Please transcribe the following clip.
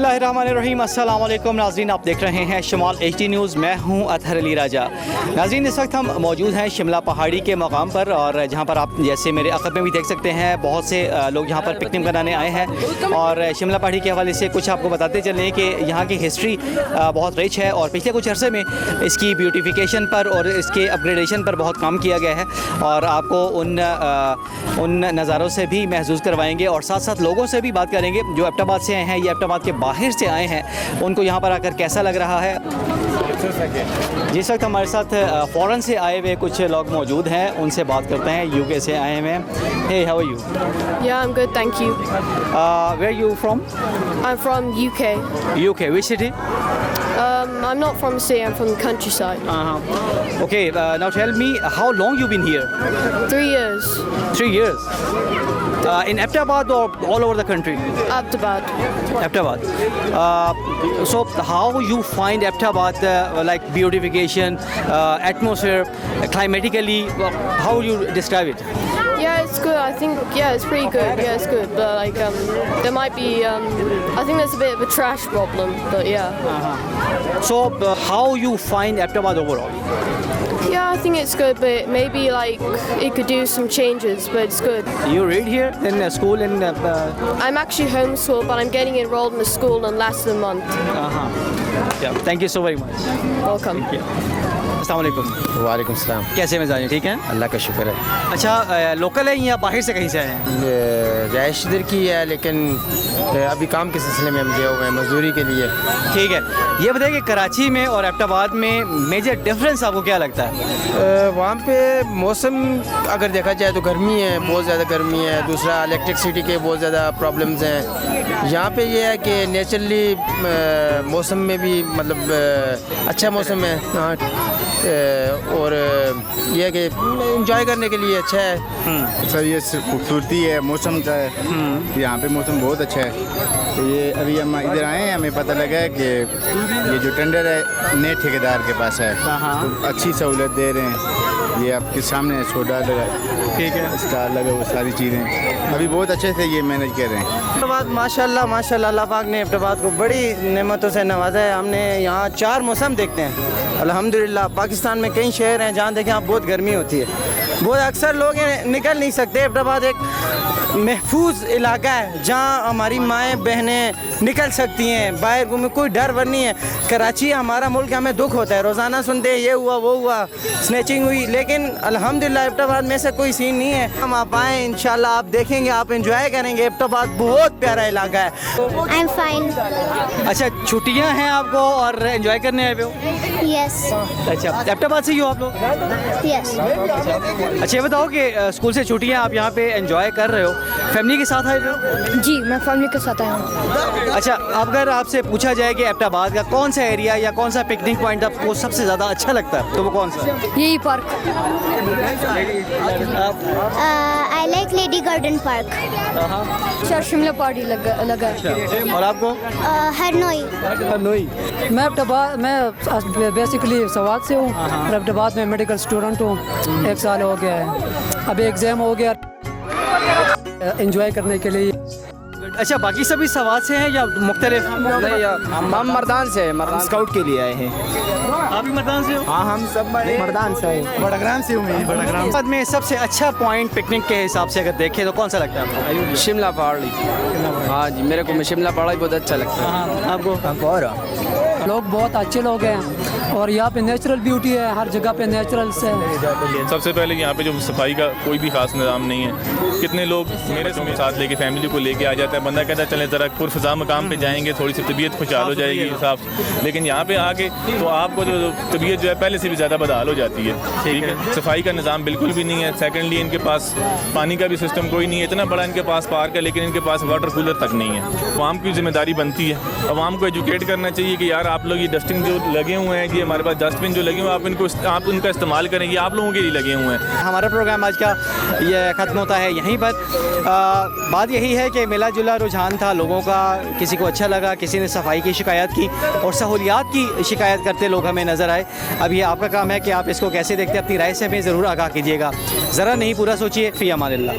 बिस्मिल्लाहिर्रहमानिर्रहीम। अस्सलाम वालेकुम नाज़रीन, आप देख रहे हैं शमाल HD न्यूज़। मैं हूं अतहर अली राजा। नाज़रीन, इस वक्त हम मौजूद हैं शिमला पहाड़ी के मकाम पर, और जहां पर आप जैसे मेरे अक़ब में भी देख सकते हैं बहुत से लोग यहाँ पर पिकनिक बनाने आए हैं। और शिमला पहाड़ी के हवाले से कुछ आपको बताते चलें कि यहाँ की हिस्ट्री बहुत रिच है और पिछले कुछ अरसे में इसकी ब्यूटिफिकेशन पर और इसके अपग्रेडेशन पर बहुत काम किया गया है, और आपको उन नज़ारों से भी महसूस करवाएंगे और साथ साथ लोगों से भी बात करेंगे जो एबटाबाद से आए हैं या एबटाबाद के बाहर से आए हैं, उनको यहाँ पर आकर कैसा लग रहा है। जिस वक्त हमारे साथ फ़ॉरेन से आए हुए कुछ लोग मौजूद हैं, उनसे बात करते हैं। UK से आए हुए हैं। Hey, how are you? Yeah, I'm good, thank you. Where are you from? I'm from UK. UK, which city? I'm not from the city, I'm from the countryside. Okay, now tell me, how long you been here? 3 years. 3 years. In Abbottabad or all over the country? Abbottabad. Abbottabad. So how you find Abbottabad, like beautification, atmosphere, climatically, how you describe it? Yeah, it's good. I think, yeah, it's pretty good. Yeah, it's good. But like, there might be, I think there's a bit of a trash problem, but yeah. So how you find Abbottabad overall? Yeah, I think it's good, but maybe like it could do some changes, but it's good. You read here in school in I'm actually homeschooled, but I'm getting enrolled in the school in less than a month. Yeah, thank you so very much. Welcome. Thank you. अस्सलाम वालेकुम। वालेकुम सलाम। कैसे मिजाज, ठीक हैं? अल्लाह का शुक्र है। अच्छा, लोकल है या बाहर से कहीं से आए हैं? रहाइश इधर की है, लेकिन अभी काम के सिलसिले में हम गए हुए हैं मजदूरी के लिए। ठीक है, ये बताइए कि कराची में और एबटाबाद में मेजर डिफरेंस आपको क्या लगता है? वहाँ पे मौसम अगर देखा जाए तो गर्मी है, बहुत ज़्यादा गर्मी है। दूसरा इलेक्ट्रिसिटी के बहुत ज़्यादा प्रॉब्लम्स हैं। यहाँ पे ये है कि नेचुरली मौसम में भी मतलब अच्छा मौसम है। हाँ, और यह है कि इंजॉय करने के लिए अच्छा है। सर, ये खूबसूरती है मौसम का है। यहाँ पे मौसम बहुत अच्छा है। तो ये अभी हम इधर आए हैं, हमें पता लगा है कि ये जो टेंडर है नए ठेकेदार के पास है, तो अच्छी सहूलत दे रहे हैं। ये आपके सामने सोडा लगा, ठीक है, स्टार लगा, वो सारी चीज़ें अभी बहुत अच्छे से ये मैनेज कर रहे हैं। एबटाबाद माशाल्लाह माशाल्लाह, अल्लाह पाक ने एबटाबाद को बड़ी नेमतों से नवाजा है। हमने यहाँ 4 मौसम देखते हैं अल्हम्दुलिल्लाह। पाकिस्तान में कई शहर हैं जहाँ देखें आप बहुत गर्मी होती है, बहुत अक्सर लोग निकल नहीं सकते। एबटाबाद एक महफूज इलाका है जहाँ हमारी माएँ बहनें निकल सकती हैं, बाहर घूमे, कोई डर वर नहीं है। कराची हमारा मुल्क, हमें दुख होता है, रोज़ाना सुनते हैं ये हुआ वो हुआ, स्नैचिंग हुई, लेकिन अल्हम्दुलिल्लाह एबटाबाद में से कोई सीन नहीं है। हम आप आएँ, इंशाल्लाह आप देखेंगे, आप एंजॉय करेंगे। एबटाबाद बहुत प्यारा इलाका है। I'm fine. अच्छा, छुट्टियां हैं आपको और एंजॉय करने आए हो? Yes. अच्छा, एबटाबाद से ही हो आप लोग? Yes. अच्छा, ये बताओ कि स्कूल से छुट्टियां आप यहाँ पे एंजॉय कर रहे हो, फैमिली के साथ आए हो? जी, मैं फैमिली के साथ आया हूँ। अच्छा, अगर आपसे पूछा जाए कि एबटाबाद का कौन सा एरिया या कौन सा पिकनिक पॉइंट आपको सबसे ज़्यादा अच्छा लगता है, तो वो कौन सा? यही park. I like Lady Garden Park. अच्छा, शिमला पहाड़ी लगा। और आपको? हरनोई। मैं एबटाबाद, मैं बेसिकली सवाद से हूँ और एबटाबाद में मेडिकल स्टूडेंट हूँ। 1 साल हो गया है, अभी एग्ज़ाम हो गया एंजॉय करने के लिए। अच्छा, बाकी सभी सवाद से हैं या मुख्तलिफ? हम मर्दान से, मर्दान स्काउट के लिए आए हैं। आप भी मर्दान से हो? हाँ, हम सब मर्दान से हैं। बड़ाग्राम से हूँ मैं। एबटाबाद में सबसे अच्छा पॉइंट पिकनिक के हिसाब से अगर देखें तो कौन सा लगता है आपको? शिमला पहाड़ी। हाँ जी, मेरे को शिमला पहाड़ी बहुत अच्छा लगता है। आपको? लोग बहुत अच्छे लोग हैं और यहाँ पे नेचुरल ब्यूटी है, हर जगह पे नेचुरल से। सबसे पहले यहाँ पे जो सफाई का कोई भी खास निज़ाम नहीं है। कितने लोग मेरे साथ लेके फैमिली को लेके आ जाता है, बंदा कहता है चले ज़रा पुरफ़िज़ा मकाम पे जाएंगे, थोड़ी सी तबीयत खुशहाल हो जाएगी हिसाब से, लेकिन यहाँ पे आके तो आपको जो तबीयत जो है पहले से भी ज़्यादा बदहाल हो जाती है। ठीक है, सफाई का निज़ाम बिल्कुल भी नहीं है। सेकेंडली, इनके पास पानी का भी सिस्टम कोई नहीं है। इतना बड़ा इनके पास पार्क है, लेकिन इनके पास वाटर कूलर तक नहीं है। अवाम की जिम्मेदारी बनती है, अवाम को एजुकेट करना चाहिए कि यार आप लोग ये डस्टिंग जो लगे हुए हैं, ये हमारे पास डस्टबिन जो लगे हुए हैं, आप उनका इस्तेमाल करें, ये आप लोगों के लिए लगे हुए हैं। हमारा प्रोग्राम आज का ये ख़त्म होता है यहीं पर। बात यही है कि मिला जुला रुझान था लोगों का, किसी को अच्छा लगा, किसी ने सफाई की शिकायत की और सहूलियात की शिकायत करते लोग हमें नज़र आए। अब ये आपका काम है कि आप इसको कैसे देखते हैं, अपनी राय से हमें ज़रूर आगाह कीजिएगा। ज़रा नहीं पूरा सोचिए। फ़ी अमानिल्लाह।